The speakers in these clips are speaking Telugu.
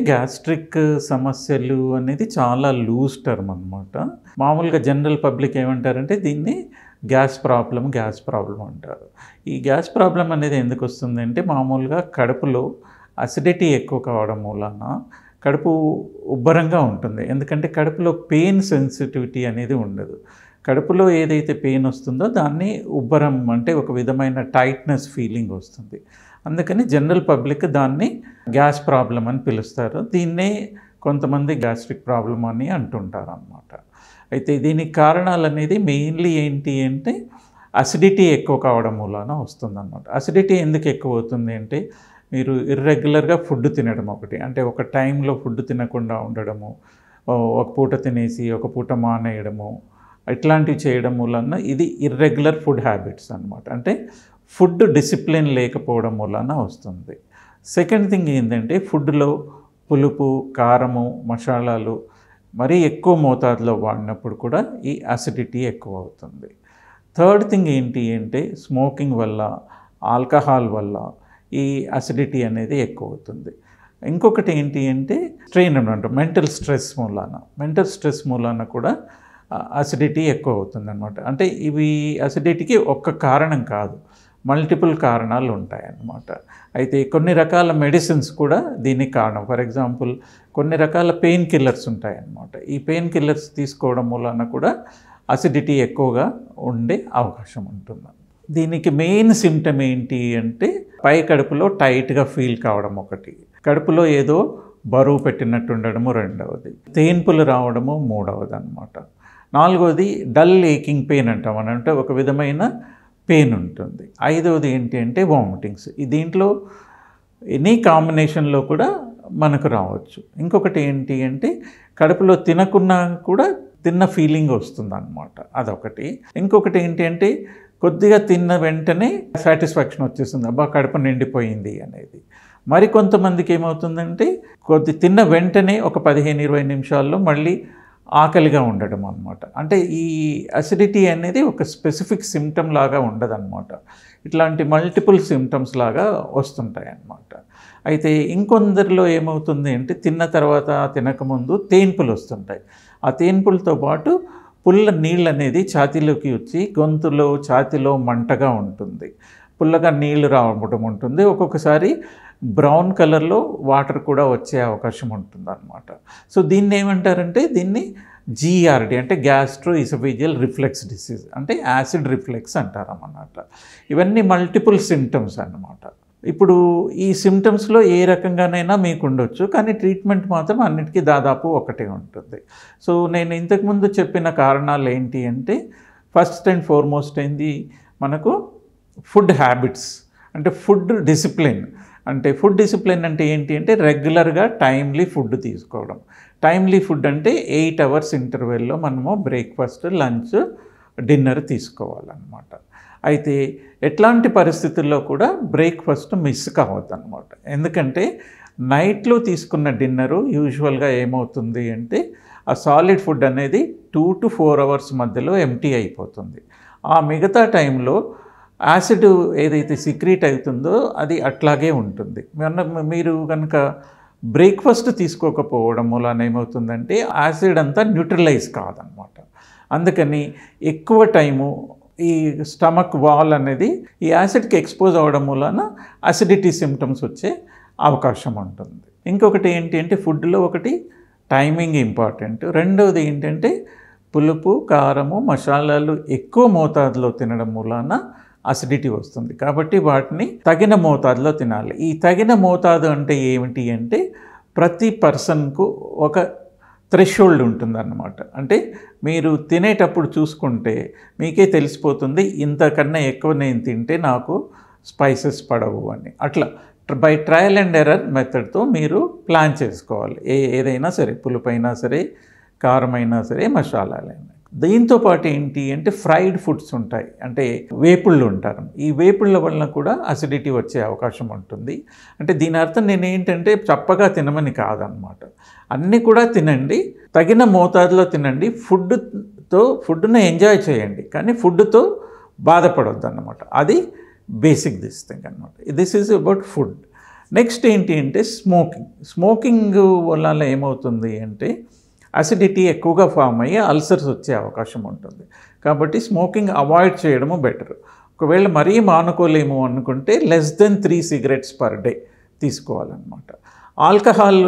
గ్యాస్ట్రిక్ సమస్యలు అనేది చాలా లూజ్ టర్మ్ అనమాట. మామూలుగా జనరల్ పబ్లిక్ ఏమంటారంటే దీన్ని గ్యాస్ ప్రాబ్లం అంటారు. ఈ గ్యాస్ ప్రాబ్లం అనేది ఎందుకు వస్తుందంటే మామూలుగా కడుపులో అసిడిటీ ఎక్కువ కావడం మూలాన కడుపు ఉబ్బరంగా ఉంటుంది. ఎందుకంటే కడుపులో పెయిన్ సెన్సిటివిటీ అనేది ఉండదు. కడుపులో ఏదైతే పెయిన్ వస్తుందో దాన్ని ఉబ్బరం అంటే ఒక విధమైన టైట్నెస్ ఫీలింగ్ వస్తుంది. అందుకని జనరల్ పబ్లిక్ దాన్ని గ్యాస్ ప్రాబ్లం అని పిలుస్తారు. దీన్నే కొంతమంది గ్యాస్ట్రిక్ ప్రాబ్లం అని అంటుంటారు అన్నమాట. అయితే దీనికి కారణాలు అనేది మెయిన్లీ ఏంటి అంటే అసిడిటీ ఎక్కువ కావడం మూలాన వస్తుందన్నమాట. అసిడిటీ ఎందుకు ఎక్కువ అవుతుంది అంటే మీరు ఇర్రెగ్యులర్గా ఫుడ్ తినడం ఒకటి, అంటే ఒక టైంలో ఫుడ్ తినకుండా ఉండడము, ఒక పూట తినేసి ఒక పూట మానేయడము, ఇట్లాంటివి చేయడం వలన ఇది ఇర్రెగ్యులర్ ఫుడ్ హ్యాబిట్స్ అనమాట. అంటే ఫుడ్ డిసిప్లిన్ లేకపోవడం వలన వస్తుంది. సెకండ్ థింగ్ ఏంటంటే ఫుడ్లో పులుపు, కారము, మసాలాలు మరీ ఎక్కువ మోతాదులో వాడినప్పుడు కూడా ఈ అసిడిటీ ఎక్కువ అవుతుంది. థర్డ్ థింగ్ ఏంటి అంటే స్మోకింగ్ వల్ల, ఆల్కహాల్ వల్ల ఈ అసిడిటీ అనేది ఎక్కువ అవుతుంది. ఇంకొకటి ఏంటి అంటే స్ట్రెయిన్ అనమాట, మెంటల్ స్ట్రెస్ మూలాన కూడా అసిడిటీ ఎక్కువ అవుతుంది అనమాట. అంటే ఇవి అసిడిటీకి ఒక్క కారణం కాదు, మల్టిపుల్ కారణాలు ఉంటాయన్నమాట. అయితే కొన్ని రకాల మెడిసిన్స్ కూడా దీనికి కారణం. ఫర్ ఎగ్జాంపుల్ కొన్ని రకాల పెయిన్ కిల్లర్స్ ఉంటాయన్నమాట. ఈ పెయిన్ కిల్లర్స్ తీసుకోవడం వలన కూడా అసిడిటీ ఎక్కువగా ఉండే అవకాశం ఉంటుంది. దీనికి మెయిన్ సిమ్టమ్ ఏంటి అంటే పై కడుపులో టైట్గా ఫీల్ కావడం ఒకటి, కడుపులో ఏదో బరువు పెట్టినట్టు ఉండడము రెండవది, తేన్పులు రావడము మూడవది అనమాట. నాలుగవది డల్ ఏకింగ్ పెయిన్ అంటాం, అంటే ఒక విధమైన పెయిన్ ఉంటుంది. ఐదవది ఏంటి అంటే వామిటింగ్స్. దీంట్లో ఎనీ కాంబినేషన్లో కూడా మనకు రావచ్చు. ఇంకొకటి ఏంటి అంటే కడుపులో తినకున్నా కూడా తిన్న ఫీలింగ్ వస్తుంది అన్నమాట, అదొకటి. ఇంకొకటి ఏంటి అంటే కొద్దిగా తిన్న వెంటనే సాటిస్ఫాక్షన్ వచ్చేస్తుంది, అబ్బా కడుపు నిండిపోయింది అనేది. మరి కొంతమందికి ఏమవుతుందంటే తిన్న వెంటనే ఒక 15-20 నిమిషాల్లో మళ్ళీ ఆకలిగా ఉండడం అన్నమాట. అంటే ఈ అసిడిటీ అనేది ఒక స్పెసిఫిక్ సిమ్టమ్ లాగా ఉండదన్నమాట, ఇట్లాంటి మల్టిపుల్ సిమ్టమ్స్ లాగా వస్తుంటాయి అన్నమాట. అయితే ఇంకొందరిలో ఏమవుతుంది అంటే తిన్న తర్వాత తినకముందు తేన్పులు వస్తుంటాయి. ఆ తేన్పులతో పాటు పుల్ల నీళ్ళు అనేది ఛాతీలోకి వచ్చి గొంతులో ఛాతీలో మంటగా ఉంటుంది, పుల్లగా నీళ్లు రావడం ఉంటుంది. ఒక్కొక్కసారి బ్రౌన్ కలర్లో వాటర్ కూడా వచ్చే అవకాశం ఉంటుంది అన్నమాట. సో దీన్ని ఏమంటారంటే దీన్ని GERD అంటే గ్యాస్ట్రో ఇసోఫేజియల్ రిఫ్లెక్స్ డిసీజ్, అంటే యాసిడ్ రిఫ్లెక్స్ అంటారు అన్నమాట. ఇవన్నీ మల్టిపుల్ సిమ్టమ్స్ అన్నమాట. ఇప్పుడు ఈ సిమ్టమ్స్లో ఏ రకంగానైనా మీకు ఉండొచ్చు, కానీ ట్రీట్మెంట్ మాత్రం అన్నిటికీ దాదాపు ఒకటే ఉంటుంది. సో నేను ఇంతకుముందు చెప్పిన కారణాలు ఏంటి అంటే ఫస్ట్ అండ్ ఫార్మోస్ట్ ఏంది మనకు ఫుడ్ హ్యాబిట్స్, అంటే ఫుడ్ డిసిప్లిన్. అంటే ఫుడ్ డిసిప్లిన్ అంటే ఏంటి అంటే రెగ్యులర్గా టైమ్లీ ఫుడ్ తీసుకోవడం. టైమ్లీ ఫుడ్ అంటే 8 అవర్స్ ఇంటర్వెల్లో మనము బ్రేక్ఫాస్ట్, లంచ్, డిన్నర్ తీసుకోవాలన్నమాట. అయితే ఎట్లాంటి పరిస్థితుల్లో కూడా బ్రేక్ఫాస్ట్ మిస్ కావద్దు అనమాట. ఎందుకంటే నైట్లో తీసుకున్న డిన్నరు యూజువల్గా ఏమవుతుంది అంటే ఆ సాలిడ్ ఫుడ్ అనేది 2 to 4 అవర్స్ మధ్యలో ఎంప్టీ అయిపోతుంది. ఆ మిగతా టైంలో యాసిడ్ ఏదైతే సిక్రీట్ అవుతుందో అది అట్లాగే ఉంటుంది. మీరు కనుక బ్రేక్ఫాస్ట్ తీసుకోకపోవడం వలన ఏమవుతుందంటే యాసిడ్ అంతా న్యూట్రలైజ్ కాదనమాట. అందుకని ఎక్కువ టైము ఈ స్టమక్ వాల్ అనేది ఈ యాసిడ్కి ఎక్స్పోజ్ అవ్వడం వలన అసిడిటీ సిమ్టమ్స్ వచ్చే అవకాశం ఉంటుంది. ఇంకొకటి ఏంటి అంటే ఫుడ్లో ఒకటి టైమింగ్ ఇంపార్టెంట్, రెండవది ఏంటంటే పులుపు, కారము, మసాలాలు ఎక్కువ మోతాదులో తినడం వలన అసిడిటీ వస్తుంది. కాబట్టి వాటిని తగిన మోతాదులో తినాలి. ఈ తగిన మోతాదు అంటే ఏమిటి అంటే ప్రతి పర్సన్కు ఒక థ్రెషోల్డ్ ఉంటుందన్నమాట. అంటే మీరు తినేటప్పుడు చూసుకుంటే మీకే తెలిసిపోతుంది ఇంతకన్నా ఎక్కువ నేను తింటే నాకు స్పైసెస్ పడవు అని. అట్లా బై ట్రయల్ అండ్ ఎర్రర్ మెథడ్తో మీరు ప్లాన్ చేసుకోవాలి. ఏదైనా సరే, పులుపైనా సరే, కారమైనా సరే, మసాలాలైనా. దీంతో పాటు ఏంటి అంటే ఫ్రైడ్ ఫుడ్స్ ఉంటాయి, అంటే వేపుళ్ళు ఉంటారు. ఈ వేపుళ్ళ వలన కూడా అసిడిటీ వచ్చే అవకాశం ఉంటుంది. అంటే దీని అర్థం నేను ఏంటంటే చప్పగా తినమని కాదనమాట, అన్నీ కూడా తినండి, తగిన మోతాదులో తినండి, ఫుడ్ను ఎంజాయ్ చేయండి, కానీ ఫుడ్తో బాధపడొద్దు అన్నమాట. అది బేసిక్ దిస్ థింగ్ అనమాట. This is about food. Next ఏంటి అంటే స్మోకింగ్ వల్ల ఏమవుతుంది అంటే అసిడిటీ ఎక్కువగా ఫామ్ అయ్యి అల్సర్స్ వచ్చే అవకాశం ఉంటుంది. కాబట్టి స్మోకింగ్ అవాయిడ్ చేయడము బెటర్. ఒకవేళ మరీ మానుకోలేము అనుకుంటే less than 3 cigarettes per day తీసుకోవాలన్నమాట. ఆల్కహాల్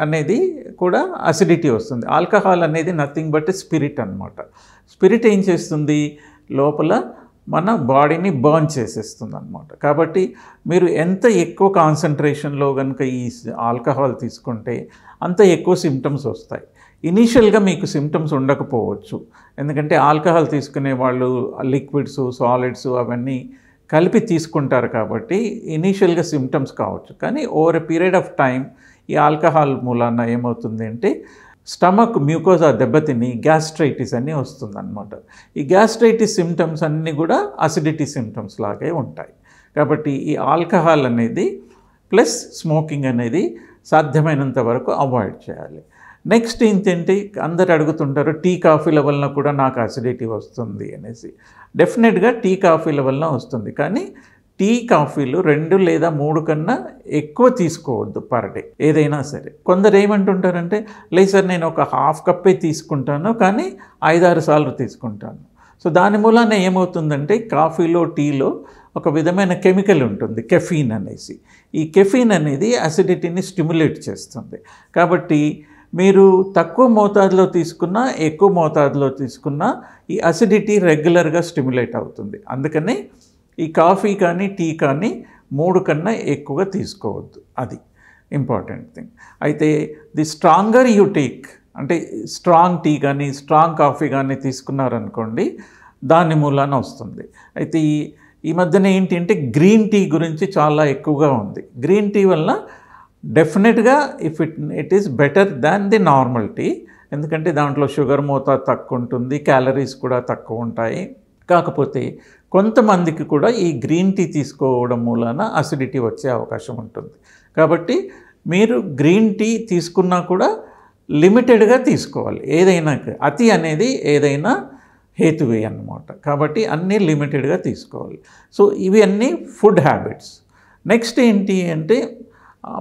అనేది కూడా అసిడిటీ వస్తుంది. ఆల్కహాల్ అనేది నథింగ్ బట్ స్పిరిట్ అన్నమాట. స్పిరిట్ ఏం చేస్తుంది, లోపల మన బాడీని బర్న్ చేసేస్తుంది అన్నమాట. కాబట్టి మీరు ఎంత ఎక్కువ కాన్సన్ట్రేషన్లో కనుక ఈ ఆల్కహాల్ తీసుకుంటే అంత ఎక్కువ సిమ్టమ్స్ వస్తాయి. ఇనీషియల్గా మీకు సిమ్టమ్స్ ఉండకపోవచ్చు, ఎందుకంటే ఆల్కహాల్ తీసుకునే వాళ్ళు లిక్విడ్స్, సాలిడ్స్ అవన్నీ కలిపి తీసుకుంటారు కాబట్టి ఇనీషియల్గా సిమ్టమ్స్ కావచ్చు. కానీ over a period of time ఈ ఆల్కహాల్ మూలాన ఏమవుతుంది అంటే స్టమక్ మ్యూకోజా దెబ్బతిని గ్యాస్ట్రైటిస్ అని వస్తుందన్నమాట. ఈ గ్యాస్ట్రైటిస్ సిమ్టమ్స్ అన్నీ కూడా అసిడిటీ సిమ్టమ్స్ లాగే ఉంటాయి. కాబట్టి ఈ ఆల్కహాల్ అనేది ప్లస్ స్మోకింగ్ అనేది సాధ్యమైనంత వరకు అవాయిడ్ చేయాలి. నెక్స్ట్ ఏంటంటే అందరు అడుగుతుంటారు టీ కాఫీల వలన కూడా నాకు అసిడిటీ వస్తుంది అనేసి. డెఫినెట్గా టీ కాఫీల వలన వస్తుంది, కానీ టీ కాఫీలు 2 లేదా 3 కన్నా ఎక్కువ తీసుకోవద్దు పర్ డే ఏదైనా సరే. కొందరు ఏమంటుంటారంటే లేదు సార్ నేను ఒక హాఫ్ కప్పే తీసుకుంటాను కానీ 5-6 సార్లు తీసుకుంటాను. సో దాని మూలాన ఏమవుతుందంటే కాఫీలో టీలో ఒక విధమైన కెమికల్ ఉంటుంది కెఫీన్ అనేసి. ఈ కెఫీన్ అనేది అసిడిటీని స్టిమ్యులేట్ చేస్తుంది. కాబట్టి మీరు తక్కువ మోతాదులో తీసుకున్నా ఎక్కువ మోతాదులో తీసుకున్నా ఈ అసిడిటీ రెగ్యులర్గా స్టిమ్యులేట్ అవుతుంది. అందుకని ఈ కాఫీ కానీ టీ కానీ 3 కన్నా ఎక్కువగా తీసుకోవద్దు, అది ఇంపార్టెంట్ థింగ్. అయితే ది స్ట్రాంగర్ యూ టేక్ అంటే స్ట్రాంగ్ టీ కానీ స్ట్రాంగ్ కాఫీ కానీ తీసుకున్నారనుకోండి దాని మూలాన వస్తుంది. అయితే ఈ మధ్యన ఏంటి అంటే గ్రీన్ టీ గురించి చాలా ఎక్కువగా ఉంది. గ్రీన్ టీ వల్ల definitely it is better than the normal tea, ఎందుకంటే దాంట్లో షుగర్ మోతాదు తక్కువ ఉంటుంది, క్యాలరీస్ కూడా తక్కువ ఉంటాయి. కాకపోతే కొంతమందికి కూడా ఈ గ్రీన్ టీ తీసుకోవడం మూలాన అసిడిటీ వచ్చే అవకాశం ఉంటుంది. కాబట్టి మీరు గ్రీన్ టీ తీసుకున్నా కూడా లిమిటెడ్గా తీసుకోవాలి. ఏదైనా అతి అనేది ఏదైనా హేతువే అన్నమాట. కాబట్టి అన్నీ లిమిటెడ్గా తీసుకోవాలి. సో ఇవి అన్నీ ఫుడ్ హ్యాబిట్స్. నెక్స్ట్ ఏంటి అంటే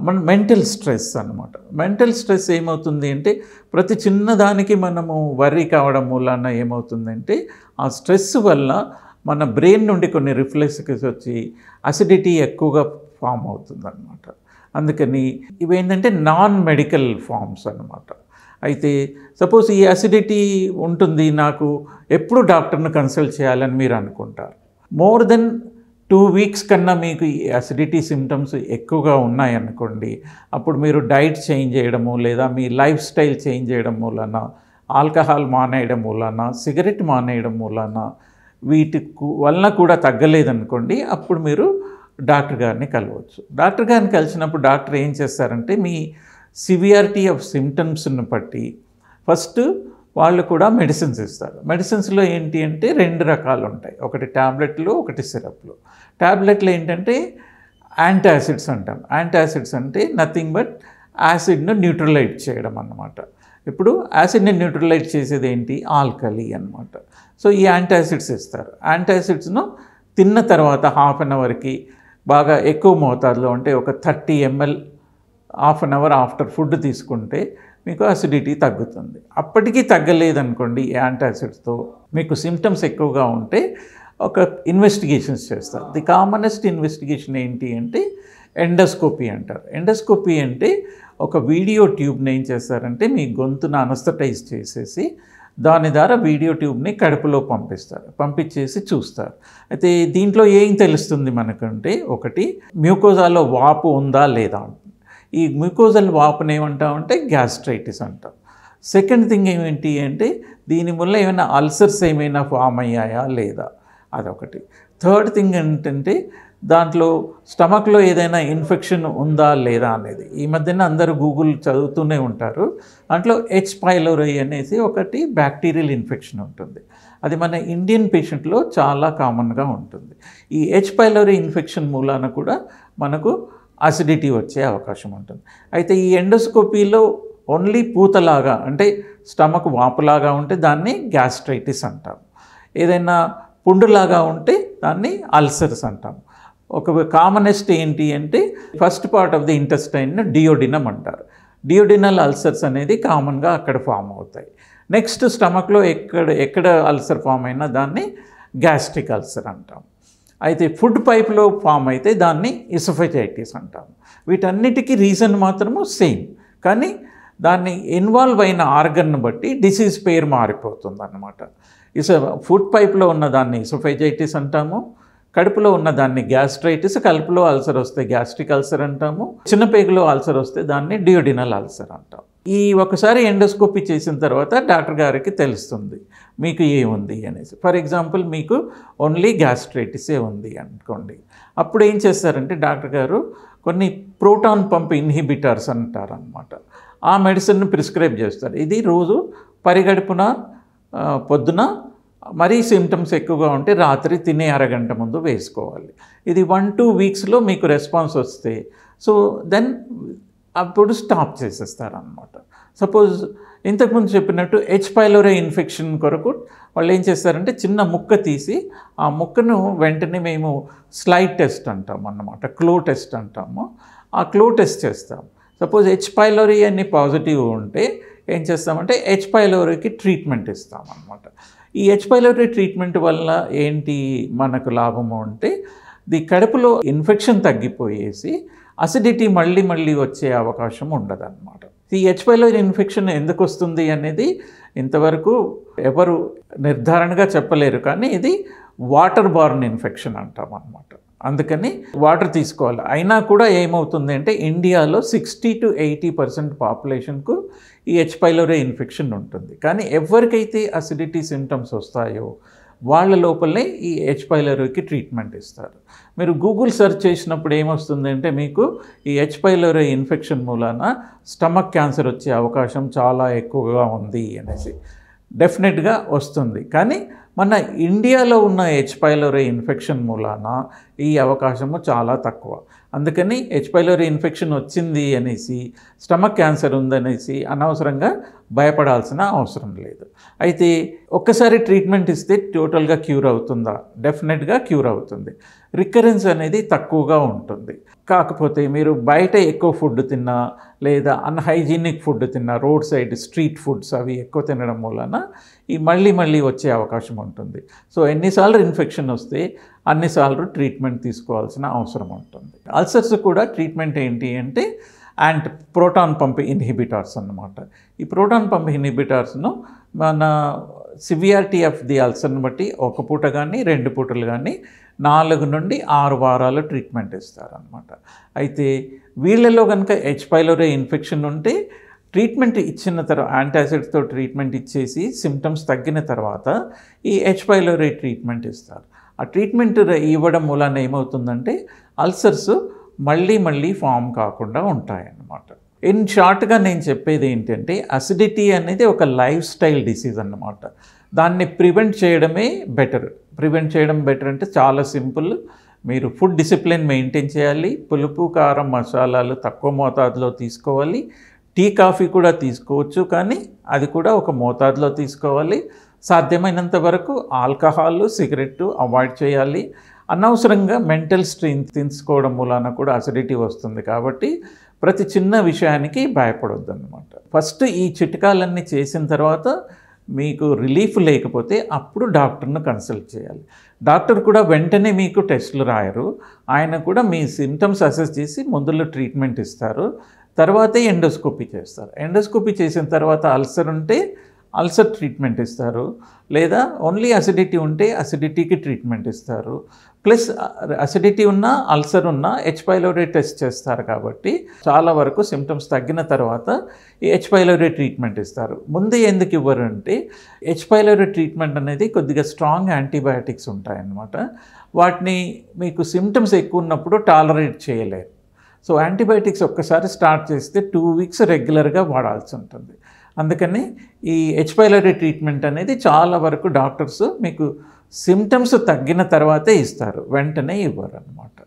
మన మెంటల్ స్ట్రెస్ అన్నమాట. మెంటల్ స్ట్రెస్ ఏమవుతుంది అంటే ప్రతి చిన్నదానికి మనము వర్రీ కావడం మూలాన ఏమవుతుందంటే ఆ స్ట్రెస్ వల్ల మన బ్రెయిన్ నుండి కొన్ని రిఫ్లెక్సెస్ వచ్చి అసిడిటీ ఎక్కువగా ఫామ్ అవుతుంది అన్నమాట. అందుకని ఇవేంటంటే నాన్ మెడికల్ ఫార్మ్స్ అన్నమాట. అయితే సపోజ్ ఈ అసిడిటీ ఉంటుంది, నాకు ఎప్పుడు డాక్టర్ని కన్సల్ట్ చేయాలని మీరు అనుకుంటారు. మోర్ దెన్ 2 weeks కన్నా మీకు ఈ అసిడిటీ సిమ్టమ్స్ ఎక్కువగా ఉన్నాయనుకోండి, అప్పుడు మీరు డైట్ చేంజ్ చేయడము లేదా మీ లైఫ్ స్టైల్ చేంజ్ చేయడం మూలన, ఆల్కహాల్ మానేయడం మూలన, సిగరెట్ మానేయడం మూలన వీటి వలన కూడా తగ్గలేదనుకోండి, అప్పుడు మీరు డాక్టర్ గారిని కలవచ్చు. డాక్టర్ గారిని కలిసినప్పుడు డాక్టర్ ఏం చేస్తారంటే మీ సివియారిటీ ఆఫ్ సిమ్టమ్స్ని బట్టి ఫస్ట్ వాళ్ళు కూడా మెడిసిన్స్ ఇస్తారు. మెడిసిన్స్లో ఏంటి అంటే 2 రకాలు ఉంటాయి, ఒకటి ట్యాబ్లెట్లు, ఒకటి సిరప్లు. ట్యాబ్లెట్లు ఏంటంటే యాంటాసిడ్స్ అంటాం. యాంటాసిడ్స్ అంటే నథింగ్ బట్ యాసిడ్ను న్యూట్రలైజ్ చేయడం అన్నమాట. ఇప్పుడు యాసిడ్ని న్యూట్రలైజ్ చేసేది ఏంటి, ఆల్కలీ అన్నమాట. సో ఈ యాంటాసిడ్స్ ఇస్తారు. యాంటాసిడ్స్ను తిన్న తర్వాత హాఫ్ అన్ అవర్కి బాగా ఎక్కువ మోతాదులో అంటే ఒక 30 ml half an hour after food తీసుకుంటే మీకు అసిడిటీ తగ్గుతుంది. అప్పటికీ తగ్గలేదనుకోండి యాంటాసిడ్స్తో, మీకు సిమ్టమ్స్ ఎక్కువగా ఉంటే ఒక ఇన్వెస్టిగేషన్స్ చేస్తారు. ది కామనెస్ట్ ఇన్వెస్టిగేషన్ ఏంటి అంటే ఎండోస్కోపీ అంటారు. ఎండోస్కోపీ అంటే ఒక వీడియో ట్యూబ్ని ఏం చేస్తారంటే మీ గొంతును అనస్థటైజ్ చేసేసి దాని ద్వారా వీడియో ట్యూబ్ని కడుపులో పంపిస్తారు, పంపించేసి చూస్తారు. అయితే దీంట్లో ఏం తెలుస్తుంది మనకంటే, ఒకటి మ్యూకోజాలో వాపు ఉందా లేదా. ఈ మ్యూకోజల్ వాపుని ఏమంటామంటే గ్యాస్ట్రైటిస్ అంటాం. సెకండ్ థింగ్ ఏమిటి అంటే దీని వల్ల ఏమైనా అల్సర్స్ ఏమైనా ఫామ్ అయ్యాయా లేదా, అదొకటి. థర్డ్ థింగ్ ఏంటంటే దాంట్లో స్టమక్లో ఏదైనా ఇన్ఫెక్షన్ ఉందా లేదా అనేది. ఈ మధ్యన అందరూ గూగుల్ చదువుతూనే ఉంటారు. దాంట్లో హెచ్ పైలోరీ అనేసి ఒకటి బ్యాక్టీరియల్ ఇన్ఫెక్షన్ ఉంటుంది. అది మన ఇండియన్ పేషెంట్లో చాలా కామన్గా ఉంటుంది. ఈ హెచ్ పైలోరీ ఇన్ఫెక్షన్ మూలాన కూడా మనకు అసిడిటీ వచ్చే అవకాశం ఉంటుంది. అయితే ఈ ఎండోస్కోపీలో ఓన్లీ పూతలాగా అంటే స్టమక్ వాపులాగా ఉంటే దాన్ని గ్యాస్ట్రైటిస్ అంటాం. ఏదైనా పుండులాగా ఉంటే దాన్ని అల్సర్స్ అంటాం. ఒక కామనెస్ట్ ఏంటి అంటే first part of the intestine duodenum అంటారు. డియోడినల్ అల్సర్స్ అనేది కామన్గా అక్కడ ఫామ్ అవుతాయి. నెక్స్ట్ స్టమక్లో ఎక్కడ అల్సర్ ఫామ్ అయినా దాన్ని గ్యాస్ట్రిక్ అల్సర్ అంటాం. అయితే ఫుడ్ పైప్లో ఫామ్ అయితే దాన్ని ఇసోఫెజైటిస్ అంటాం. వీటన్నిటికీ రీజన్ మాత్రము సేమ్, కానీ దాన్ని ఇన్వాల్వ్ అయిన ఆర్గన్ను బట్టి డిసీజ్ పేరు మారిపోతుంది అన్నమాట. ఫుడ్ పైప్లో ఉన్న దాన్ని ఇసోఫెజైటిస్ అంటాము, కడుపులో ఉన్న దాన్ని గ్యాస్ట్రైటిస్, కడుపులో అల్సర్ వస్తే గ్యాస్ట్రిక్ అల్సర్ అంటాము, చిన్నపేగులో అల్సర్ వస్తే దాన్ని డియోడినల్ అల్సర్ అంటాం. ఒకసారి ఎండోస్కోపీ చేసిన తర్వాత డాక్టర్ గారికి తెలుస్తుంది మీకు ఏముంది అనేసి. ఫర్ ఎగ్జాంపుల్ మీకు ఓన్లీ గ్యాస్ట్రైటిసే ఉంది అనుకోండి, అప్పుడు ఏం చేస్తారంటే డాక్టర్ గారు కొన్ని ప్రోటాన్ పంప్ ఇన్హిబిటర్స్ అంటారనమాట. ఆ మెడిసిన్ను ప్రిస్క్రైబ్ చేస్తారు. ఇది రోజు పరిగడుపున పొద్దున, మరీ సిమ్టమ్స్ ఎక్కువగా ఉంటే రాత్రి తినే అరగంట ముందు వేసుకోవాలి. ఇది 1-2 వీక్స్లో మీకు రెస్పాన్స్ వస్తే సో దెన్ అప్పుడు స్టాప్ చేసేస్తారనమాట. సపోజ్ ఇంతకుముందు చెప్పినట్టు హెచ్ పైలోరీ ఇన్ఫెక్షన్ కొరకు వాళ్ళు ఏం చేస్తారంటే చిన్న ముక్క తీసి ఆ ముక్కను వెంటనే మేము స్లైడ్ టెస్ట్ అంటాం అన్నమాట, క్లో టెస్ట్ అంటాము. ఆ క్లో టెస్ట్ చేస్తాం. సపోజ్ హెచ్ పైలోరీ అని పాజిటివ్ ఉంటే ఏం చేస్తామంటే హెచ్ పైలోరీకి ట్రీట్మెంట్ ఇస్తాం అన్నమాట. ఈ హెచ్ పైలోరీ ట్రీట్మెంట్ వల్ల ఏంటి మనకు లాభము అంటే కడుపులో ఇన్ఫెక్షన్ తగ్గిపోయేసి అసిడిటీ మళ్ళీ వచ్చే అవకాశం ఉండదన్నమాట. ఈ హెచ్ పైలోరీ ఇన్ఫెక్షన్ ఎందుకు వస్తుంది అనేది ఇంతవరకు ఎవరు నిర్ధారణగా చెప్పలేరు, కానీ ఇది వాటర్ బార్న్ ఇన్ఫెక్షన్ అంటాం అన్నమాట. అందుకని వాటర్ తీసుకోవాలి. అయినా కూడా ఏమవుతుంది అంటే ఇండియాలో 60-80% పాపులేషన్కు ఈ హెచ్ పైలోరీ ఇన్ఫెక్షన్ ఉంటుంది. కానీ ఎవరికైతే అసిడిటీ సిమ్టమ్స్ వస్తాయో వాళ్ళ లోపలనే ఈ హెచ్ పైలోరీకి ట్రీట్మెంట్ ఇస్తారు. మీరు గూగుల్ సెర్చ్ చేసినప్పుడు ఏమొస్తుందంటే మీకు ఈ హెచ్ పైలోరీ ఇన్ఫెక్షన్ మూలాన స్టమక్ క్యాన్సర్ వచ్చే అవకాశం చాలా ఎక్కువగా ఉంది అనేసి డెఫినెట్గా వస్తుంది. కానీ మన ఇండియాలో ఉన్న హెచ్ పైలోరీ ఇన్ఫెక్షన్ మూలాన ఈ అవకాశము చాలా తక్కువ. అందుకని హెచ్ పైలోరీ ఇన్ఫెక్షన్ వచ్చింది అనేసి స్టమక్ క్యాన్సర్ ఉందనేసి అనవసరంగా భయపడాల్సిన అవసరం లేదు. అయితే ఒక్కసారి ట్రీట్మెంట్ ఇస్తే టోటల్గా క్యూర్ అవుతుందా? డెఫినెట్గా క్యూర్ అవుతుంది. రికరెన్స్ అనేది తక్కువగా ఉంటుంది. కాకపోతే మీరు బయట ఎక్కువ ఫుడ్ తిన్నా లేదా అన్హైజీనిక్ ఫుడ్ తిన్నా, రోడ్ సైడ్ స్ట్రీట్ ఫుడ్స్ అవి ఎక్కువ తినడం వలన ఈ మళ్ళీ వచ్చే అవకాశం ఉంటుంది. సో ఎన్నిసార్లు ఇన్ఫెక్షన్ వస్తే అన్నిసార్లు ట్రీట్మెంట్ తీసుకోవాల్సిన అవసరం ఉంటుంది. అల్సర్స్ కూడా ట్రీట్మెంట్ ఏంటి అంటే ప్రోటాన్ పంప్ ఇన్హిబిటర్స్ అన్నమాట. ఈ ప్రోటాన్ పంప్ ఇన్హిబిటర్స్ను మన సివియారిటీ ఆఫ్ ది అల్సర్ని బట్టి ఒక పూట కానీ 2 పూటలు కానీ 4 నుండి 6 వారాలు ట్రీట్మెంట్ ఇస్తారనమాట. అయితే వీళ్ళలో కనుక హెచ్ పైలోరీ ఇన్ఫెక్షన్ ఉంటే ట్రీట్మెంట్ ఇచ్చిన తర్వాత యాంటాసిడ్స్తో ట్రీట్మెంట్ ఇచ్చేసి సిమ్టమ్స్ తగ్గిన తర్వాత ఈ హెచ్ పైలోరీ ట్రీట్మెంట్ ఇస్తారు. ఆ ట్రీట్మెంట్ ఇవ్వడం మూలాన ఏమవుతుందంటే అల్సర్స్ మళ్ళీ ఫామ్ కాకుండా ఉంటాయన్నమాట. ఇన్ షార్ట్గా నేను చెప్పేది ఏంటంటే అసిడిటీ అనేది ఒక లైఫ్ స్టైల్ డిసీజ్ అన్నమాట. దాన్ని ప్రివెంట్ చేయడమే బెటర్. ప్రివెంట్ చేయడం బెటర్ అంటే చాలా సింపుల్. మీరు ఫుడ్ డిసిప్లిన్ మెయింటైన్ చేయాలి. పులుపు, కారం, మసాలాలు తక్కువ మోతాదులో తీసుకోవాలి. టీ, కాఫీ కూడా తీసుకోవచ్చు, కానీ అది కూడా ఒక మోతాదులో తీసుకోవాలి. సాధ్యమైనంత వరకు ఆల్కహాల్, సిగరెట్టు అవాయిడ్ చేయాలి. అనవసరంగా మెంటల్ స్ట్రెయిన్ తీసుకోవడం మూలాన కూడా అసిడిటీ వస్తుంది. కాబట్టి ప్రతి చిన్న విషయానికి భయపడొద్దు అన్నమాట. ఫస్ట్ ఈ చిట్కాలన్నీ చేసిన తర్వాత మీకు రిలీఫ్ లేకపోతే అప్పుడు డాక్టర్ను కన్సల్ట్ చేయాలి. డాక్టర్ కూడా వెంటనే మీకు టెస్టులు రాయరు. ఆయన కూడా మీ సిమ్టమ్స్ అసెస్ చేసి మందులు ట్రీట్మెంట్ ఇస్తారు. తర్వాతే ఎండోస్కోపీ చేస్తారు. ఎండోస్కోపీ చేసిన తర్వాత అల్సర్ ఉంటే అల్సర్ ట్రీట్మెంట్ ఇస్తారు, లేదా ఓన్లీ అసిడిటీ ఉంటే అసిడిటీకి ట్రీట్మెంట్ ఇస్తారు. ప్లస్ అసిడిటీ ఉన్నా అల్సర్ ఉన్నా హెచ్ పైలోరీ టెస్ట్ చేస్తారు. కాబట్టి చాలా వరకు సిమ్టమ్స్ తగ్గిన తర్వాత ఈ హెచ్ పైలోరీ ట్రీట్మెంట్ ఇస్తారు. ముందు ఎందుకు ఇవ్వరు అంటే హెచ్ పైలోరీ ట్రీట్మెంట్ అనేది కొద్దిగా స్ట్రాంగ్ యాంటీబయాటిక్స్ ఉంటాయన్నమాట. వాటిని మీకు సిమ్టమ్స్ ఎక్కువ ఉన్నప్పుడు టాలరేట్ చేయలేరు. సో యాంటీబయాటిక్స్ ఒక్కసారి స్టార్ట్ చేస్తే 2 వీక్స్ రెగ్యులర్గా వాడాల్సి ఉంటుంది. అందుకని ఈ హెచ్ పైలోరీ ట్రీట్మెంట్ అనేది చాలా వరకు డాక్టర్స్ మీకు సిమ్టమ్స్ తగ్గిన తర్వాతే ఇస్తారు, వెంటనే ఇవ్వరు అన్నమాట.